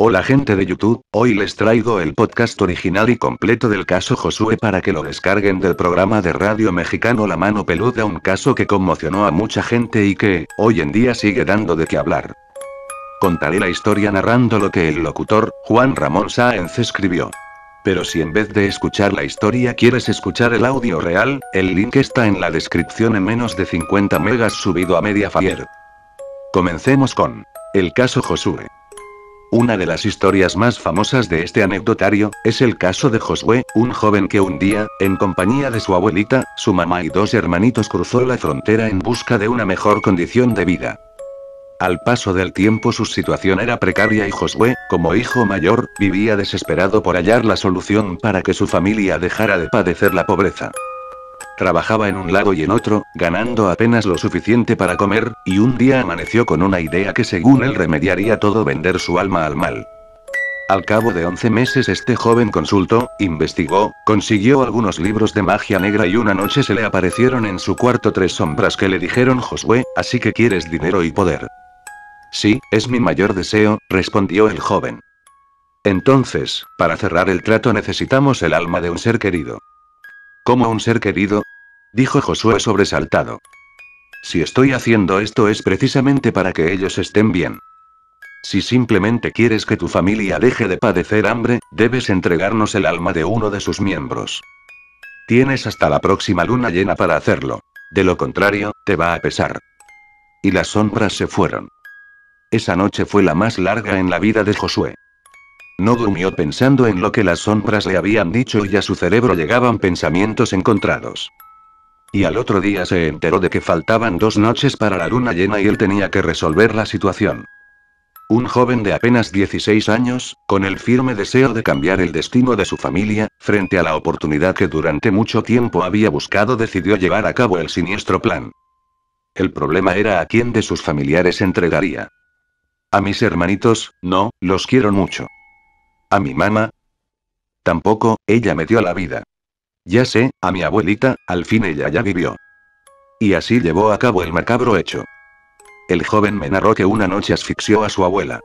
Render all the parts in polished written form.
Hola gente de YouTube, hoy les traigo el podcast original y completo del caso Josué para que lo descarguen del programa de radio mexicano La Mano Peluda, un caso que conmocionó a mucha gente y que, hoy en día sigue dando de qué hablar. Contaré la historia narrando lo que el locutor, Juan Ramón Sáenz, escribió. Pero si en vez de escuchar la historia quieres escuchar el audio real, el link está en la descripción en menos de 50 megas subido a Mediafire. Comencemos con el caso Josué. Una de las historias más famosas de este anecdotario, es el caso de Josué, un joven que un día, en compañía de su abuelita, su mamá y dos hermanitos cruzó la frontera en busca de una mejor condición de vida. Al paso del tiempo su situación era precaria y Josué, como hijo mayor, vivía desesperado por hallar la solución para que su familia dejara de padecer la pobreza. Trabajaba en un lado y en otro, ganando apenas lo suficiente para comer, y un día amaneció con una idea que según él remediaría todo: vender su alma al mal. Al cabo de 11 meses este joven consultó, investigó, consiguió algunos libros de magia negra y una noche se le aparecieron en su cuarto tres sombras que le dijeron: Josué, ¿así que quieres dinero y poder? Sí, es mi mayor deseo, respondió el joven. Entonces, para cerrar el trato necesitamos el alma de un ser querido. ¿Cómo un ser querido?, dijo Josué sobresaltado. Si estoy haciendo esto es precisamente para que ellos estén bien. Si simplemente quieres que tu familia deje de padecer hambre, debes entregarnos el alma de uno de sus miembros. Tienes hasta la próxima luna llena para hacerlo. De lo contrario, te va a pesar. Y las sombras se fueron. Esa noche fue la más larga en la vida de Josué. No durmió pensando en lo que las sombras le habían dicho y a su cerebro llegaban pensamientos encontrados. Y al otro día se enteró de que faltaban 2 noches para la luna llena y él tenía que resolver la situación. Un joven de apenas 16 años, con el firme deseo de cambiar el destino de su familia, frente a la oportunidad que durante mucho tiempo había buscado, decidió llevar a cabo el siniestro plan. El problema era a quién de sus familiares entregaría. A mis hermanitos, no, los quiero mucho. ¿A mi mamá? Tampoco, ella me dio la vida. Ya sé, a mi abuelita, al fin ella ya vivió. Y así llevó a cabo el macabro hecho. El joven me narró que una noche asfixió a su abuela.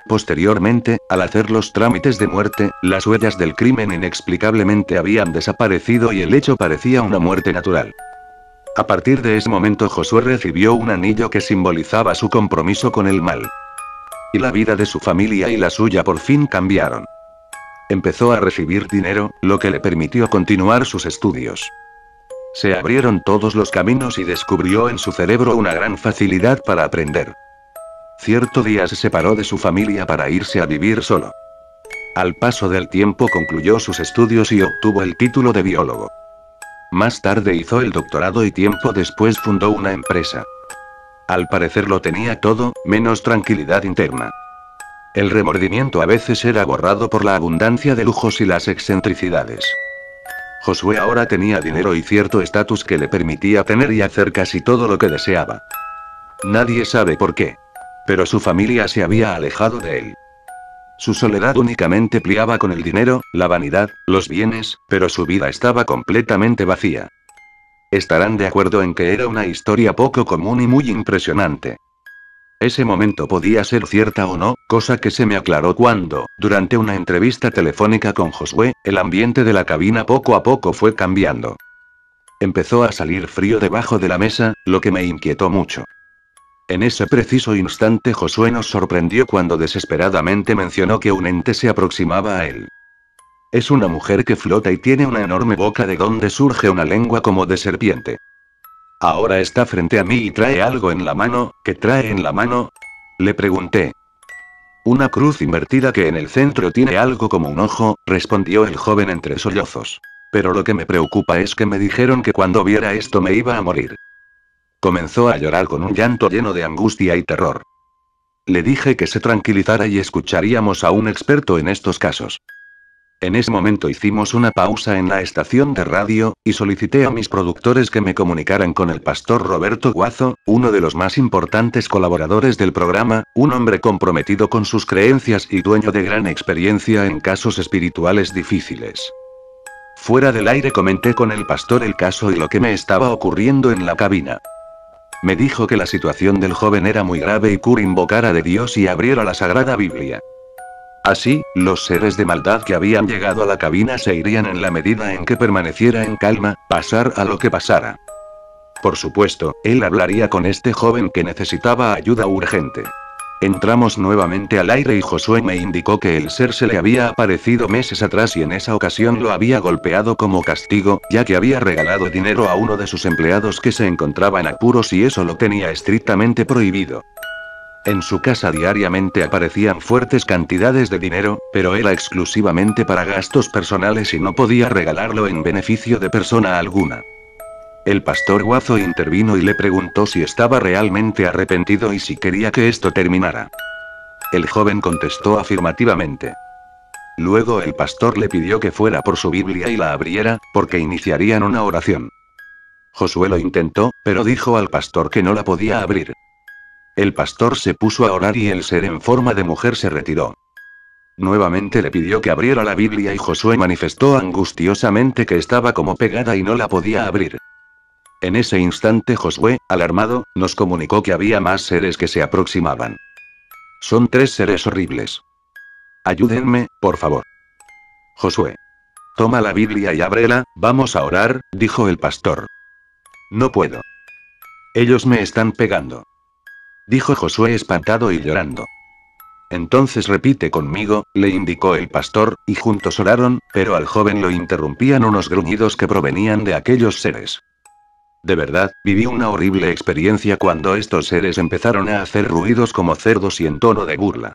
Posteriormente, al hacer los trámites de muerte, las huellas del crimen inexplicablemente habían desaparecido y el hecho parecía una muerte natural. A partir de ese momento Josué recibió un anillo que simbolizaba su compromiso con el mal. Y la vida de su familia y la suya por fin cambiaron. Empezó a recibir dinero, lo que le permitió continuar sus estudios. Se abrieron todos los caminos y descubrió en su cerebro una gran facilidad para aprender. Cierto día se separó de su familia para irse a vivir solo. Al paso del tiempo concluyó sus estudios y obtuvo el título de biólogo. Más tarde hizo el doctorado y tiempo después fundó una empresa. Al parecer lo tenía todo, menos tranquilidad interna. El remordimiento a veces era borrado por la abundancia de lujos y las excentricidades. Josué ahora tenía dinero y cierto estatus que le permitía tener y hacer casi todo lo que deseaba. Nadie sabe por qué. Pero su familia se había alejado de él. Su soledad únicamente pliaba con el dinero, la vanidad, los bienes, pero su vida estaba completamente vacía. Estarán de acuerdo en que era una historia poco común y muy impresionante. Ese momento podía ser cierta o no, cosa que se me aclaró cuando, durante una entrevista telefónica con Josué, el ambiente de la cabina poco a poco fue cambiando. Empezó a salir frío debajo de la mesa, lo que me inquietó mucho. En ese preciso instante Josué nos sorprendió cuando desesperadamente mencionó que un ente se aproximaba a él. Es una mujer que flota y tiene una enorme boca de donde surge una lengua como de serpiente. Ahora está frente a mí y trae algo en la mano. ¿Qué trae en la mano?, le pregunté. Una cruz invertida que en el centro tiene algo como un ojo, respondió el joven entre sollozos. Pero lo que me preocupa es que me dijeron que cuando viera esto me iba a morir. Comenzó a llorar con un llanto lleno de angustia y terror. Le dije que se tranquilizara y escucharíamos a un experto en estos casos. En ese momento hicimos una pausa en la estación de radio, y solicité a mis productores que me comunicaran con el pastor Roberto Guazo, uno de los más importantes colaboradores del programa, un hombre comprometido con sus creencias y dueño de gran experiencia en casos espirituales difíciles. Fuera del aire comenté con el pastor el caso y lo que me estaba ocurriendo en la cabina. Me dijo que la situación del joven era muy grave y que invocara de Dios y abriera la Sagrada Biblia. Así, los seres de maldad que habían llegado a la cabina se irían en la medida en que permaneciera en calma, pasar a lo que pasara. Por supuesto, él hablaría con este joven que necesitaba ayuda urgente. Entramos nuevamente al aire y Josué me indicó que el ser se le había aparecido meses atrás y en esa ocasión lo había golpeado como castigo, ya que había regalado dinero a uno de sus empleados que se encontraba en apuros y eso lo tenía estrictamente prohibido. En su casa diariamente aparecían fuertes cantidades de dinero, pero era exclusivamente para gastos personales y no podía regalarlo en beneficio de persona alguna. El pastor Guazo intervino y le preguntó si estaba realmente arrepentido y si quería que esto terminara. El joven contestó afirmativamente. Luego el pastor le pidió que fuera por su Biblia y la abriera, porque iniciarían una oración. Josué lo intentó, pero dijo al pastor que no la podía abrir. El pastor se puso a orar y el ser en forma de mujer se retiró. Nuevamente le pidió que abriera la Biblia y Josué manifestó angustiosamente que estaba como pegada y no la podía abrir. En ese instante Josué, alarmado, nos comunicó que había más seres que se aproximaban. Son 3 seres horribles. Ayúdenme, por favor. Josué. Toma la Biblia y ábrela, vamos a orar, dijo el pastor. No puedo. Ellos me están pegando. Dijo Josué espantado y llorando. Entonces repite conmigo, le indicó el pastor, y juntos oraron, pero al joven lo interrumpían unos gruñidos que provenían de aquellos seres. De verdad, viví una horrible experiencia cuando estos seres empezaron a hacer ruidos como cerdos y en tono de burla.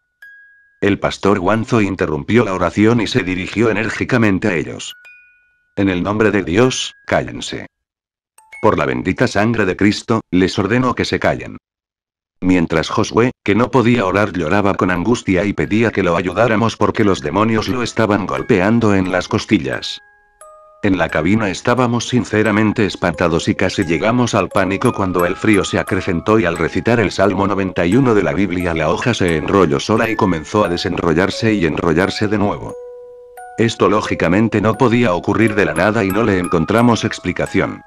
El pastor Guanzo interrumpió la oración y se dirigió enérgicamente a ellos. En el nombre de Dios, cállense. Por la bendita sangre de Cristo, les ordeno que se callen. Mientras Josué, que no podía orar, lloraba con angustia y pedía que lo ayudáramos porque los demonios lo estaban golpeando en las costillas. En la cabina estábamos sinceramente espantados y casi llegamos al pánico cuando el frío se acrecentó y al recitar el Salmo 91 de la Biblia la hoja se enrolló sola y comenzó a desenrollarse y enrollarse de nuevo. Esto lógicamente no podía ocurrir de la nada y no le encontramos explicación.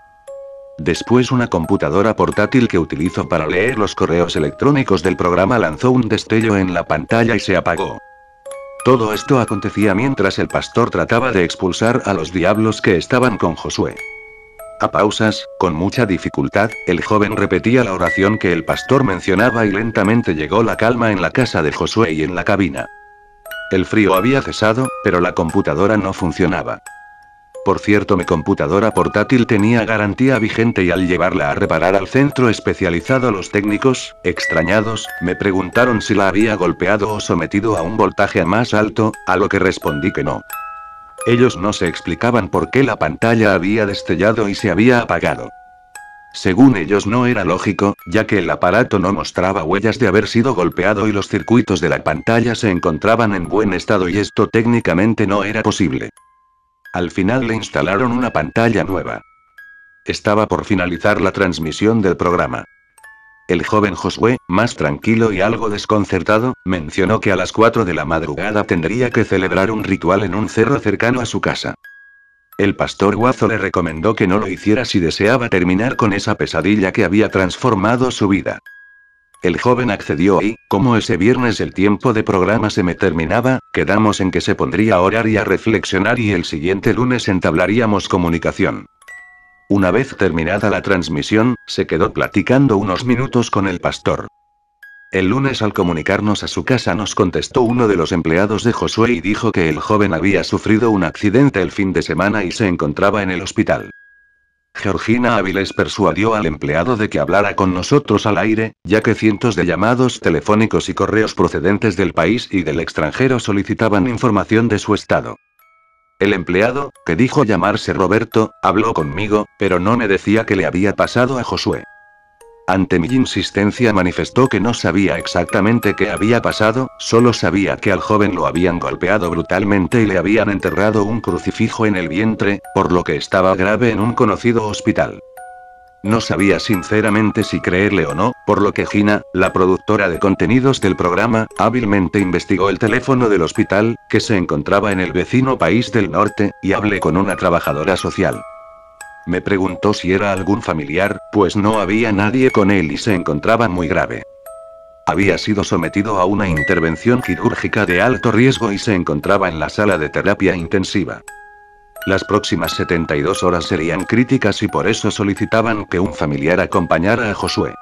Después una computadora portátil que utilizo para leer los correos electrónicos del programa lanzó un destello en la pantalla y se apagó. Todo esto acontecía mientras el pastor trataba de expulsar a los diablos que estaban con Josué. A pausas, con mucha dificultad, el joven repetía la oración que el pastor mencionaba y lentamente llegó la calma en la casa de Josué y en la cabina. El frío había cesado, pero la computadora no funcionaba. Por cierto, mi computadora portátil tenía garantía vigente y al llevarla a reparar al centro especializado los técnicos, extrañados, me preguntaron si la había golpeado o sometido a un voltaje más alto, a lo que respondí que no. Ellos no se explicaban por qué la pantalla había destellado y se había apagado. Según ellos no era lógico, ya que el aparato no mostraba huellas de haber sido golpeado y los circuitos de la pantalla se encontraban en buen estado y esto técnicamente no era posible. Al final le instalaron una pantalla nueva. Estaba por finalizar la transmisión del programa. El joven Josué, más tranquilo y algo desconcertado, mencionó que a las 4 de la madrugada tendría que celebrar un ritual en un cerro cercano a su casa. El pastor Guazo le recomendó que no lo hiciera si deseaba terminar con esa pesadilla que había transformado su vida. El joven accedió y, como ese viernes el tiempo de programa se me terminaba, quedamos en que se pondría a orar y a reflexionar y el siguiente lunes entablaríamos comunicación. Una vez terminada la transmisión, se quedó platicando unos minutos con el pastor. El lunes al comunicarnos a su casa nos contestó uno de los empleados de Josué y dijo que el joven había sufrido un accidente el fin de semana y se encontraba en el hospital. Georgina Áviles persuadió al empleado de que hablara con nosotros al aire, ya que cientos de llamados telefónicos y correos procedentes del país y del extranjero solicitaban información de su estado. El empleado, que dijo llamarse Roberto, habló conmigo, pero no me decía qué le había pasado a Josué. Ante mi insistencia manifestó que no sabía exactamente qué había pasado, solo sabía que al joven lo habían golpeado brutalmente y le habían enterrado un crucifijo en el vientre, por lo que estaba grave en un conocido hospital. No sabía sinceramente si creerle o no, por lo que Gina, la productora de contenidos del programa, hábilmente investigó el teléfono del hospital, que se encontraba en el vecino país del norte, y hablé con una trabajadora social. Me preguntó si era algún familiar, pues no había nadie con él y se encontraba muy grave. Había sido sometido a una intervención quirúrgica de alto riesgo y se encontraba en la sala de terapia intensiva. Las próximas 72 horas serían críticas y por eso solicitaban que un familiar acompañara a Josué.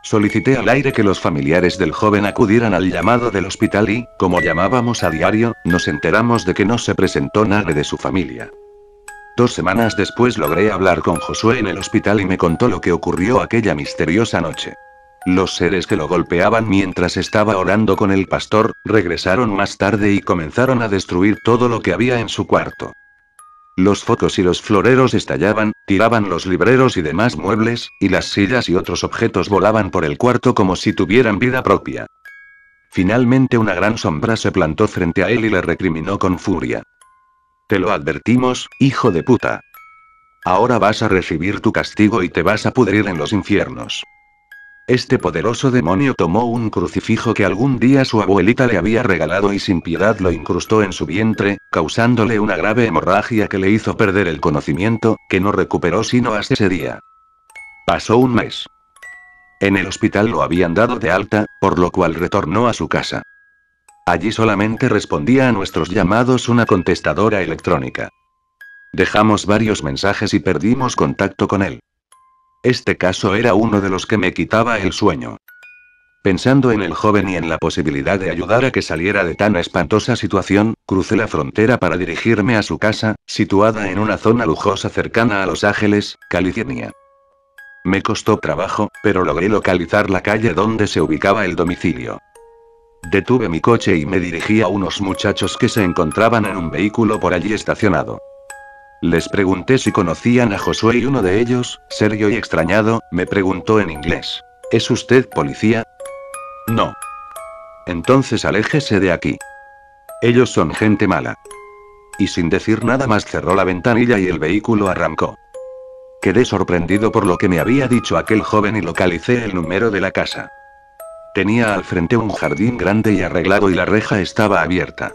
Solicité al aire que los familiares del joven acudieran al llamado del hospital y, como llamábamos a diario, nos enteramos de que no se presentó nadie de su familia. 2 semanas después logré hablar con Josué en el hospital y me contó lo que ocurrió aquella misteriosa noche. Los seres que lo golpeaban mientras estaba orando con el pastor, regresaron más tarde y comenzaron a destruir todo lo que había en su cuarto. Los focos y los floreros estallaban, tiraban los libreros y demás muebles, y las sillas y otros objetos volaban por el cuarto como si tuvieran vida propia. Finalmente una gran sombra se plantó frente a él y le recriminó con furia. Te lo advertimos, hijo de puta. Ahora vas a recibir tu castigo y te vas a pudrir en los infiernos. Este poderoso demonio tomó un crucifijo que algún día su abuelita le había regalado y sin piedad lo incrustó en su vientre, causándole una grave hemorragia que le hizo perder el conocimiento, que no recuperó sino hasta ese día. Pasó un mes. En el hospital lo habían dado de alta, por lo cual retornó a su casa. Allí solamente respondía a nuestros llamados una contestadora electrónica. Dejamos varios mensajes y perdimos contacto con él. Este caso era uno de los que me quitaba el sueño. Pensando en el joven y en la posibilidad de ayudar a que saliera de tan espantosa situación, crucé la frontera para dirigirme a su casa, situada en una zona lujosa cercana a Los Ángeles, California. Me costó trabajo, pero logré localizar la calle donde se ubicaba el domicilio. Detuve mi coche y me dirigí a unos muchachos que se encontraban en un vehículo por allí estacionado. Les pregunté si conocían a Josué y uno de ellos, serio y extrañado, me preguntó en inglés: ¿Es usted policía? No. Entonces aléjese de aquí. Ellos son gente mala. Y sin decir nada más cerró la ventanilla y el vehículo arrancó. Quedé sorprendido por lo que me había dicho aquel joven y localicé el número de la casa. Tenía al frente un jardín grande y arreglado y la reja estaba abierta.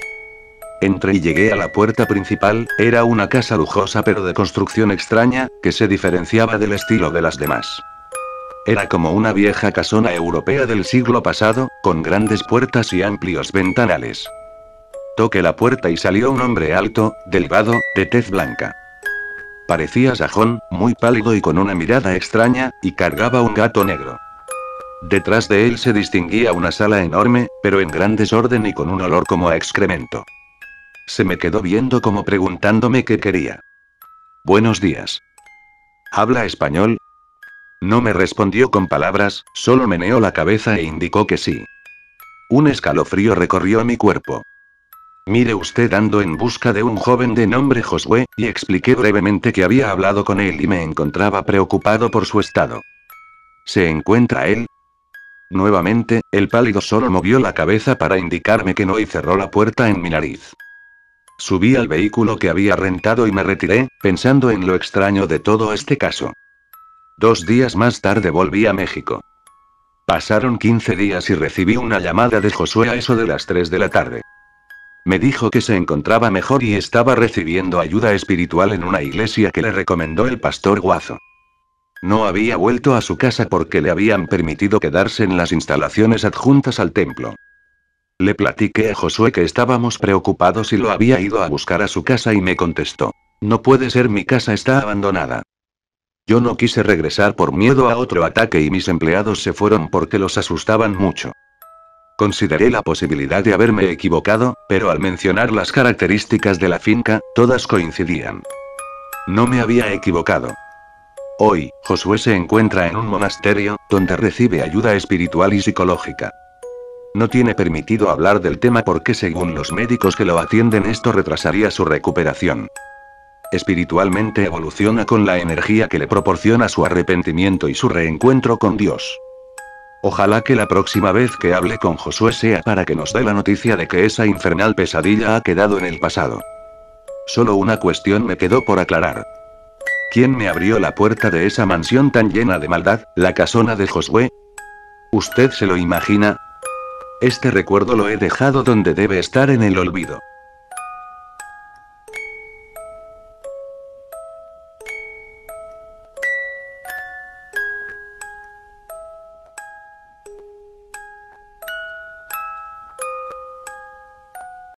Entré y llegué a la puerta principal, era una casa lujosa pero de construcción extraña, que se diferenciaba del estilo de las demás. Era como una vieja casona europea del siglo pasado, con grandes puertas y amplios ventanales. Toqué la puerta y salió un hombre alto, delgado, de tez blanca. Parecía sajón, muy pálido y con una mirada extraña, y cargaba un gato negro. Detrás de él se distinguía una sala enorme, pero en gran desorden y con un olor como a excremento. Se me quedó viendo como preguntándome qué quería. Buenos días. ¿Habla español? No me respondió con palabras, solo meneó la cabeza e indicó que sí. Un escalofrío recorrió mi cuerpo. Mire usted, ando en busca de un joven de nombre Josué, y expliqué brevemente que había hablado con él y me encontraba preocupado por su estado. ¿Se encuentra él? Nuevamente, el pálido solo movió la cabeza para indicarme que no y cerró la puerta en mi nariz. Subí al vehículo que había rentado y me retiré, pensando en lo extraño de todo este caso. 2 días más tarde volví a México. Pasaron 15 días y recibí una llamada de Josué a eso de las 3 de la tarde. Me dijo que se encontraba mejor y estaba recibiendo ayuda espiritual en una iglesia que le recomendó el pastor Guazo. No había vuelto a su casa porque le habían permitido quedarse en las instalaciones adjuntas al templo. Le platiqué a Josué que estábamos preocupados y lo había ido a buscar a su casa y me contestó: no puede ser, mi casa está abandonada. Yo no quise regresar por miedo a otro ataque y mis empleados se fueron porque los asustaban mucho. Consideré la posibilidad de haberme equivocado, pero al mencionar las características de la finca, todas coincidían. No me había equivocado. Hoy, Josué se encuentra en un monasterio, donde recibe ayuda espiritual y psicológica. No tiene permitido hablar del tema porque según los médicos que lo atienden esto retrasaría su recuperación. Espiritualmente evoluciona con la energía que le proporciona su arrepentimiento y su reencuentro con Dios. Ojalá que la próxima vez que hable con Josué sea para que nos dé la noticia de que esa infernal pesadilla ha quedado en el pasado. Solo una cuestión me quedó por aclarar. ¿Quién me abrió la puerta de esa mansión tan llena de maldad, la casona de Josué? ¿Usted se lo imagina? Este recuerdo lo he dejado donde debe estar, en el olvido.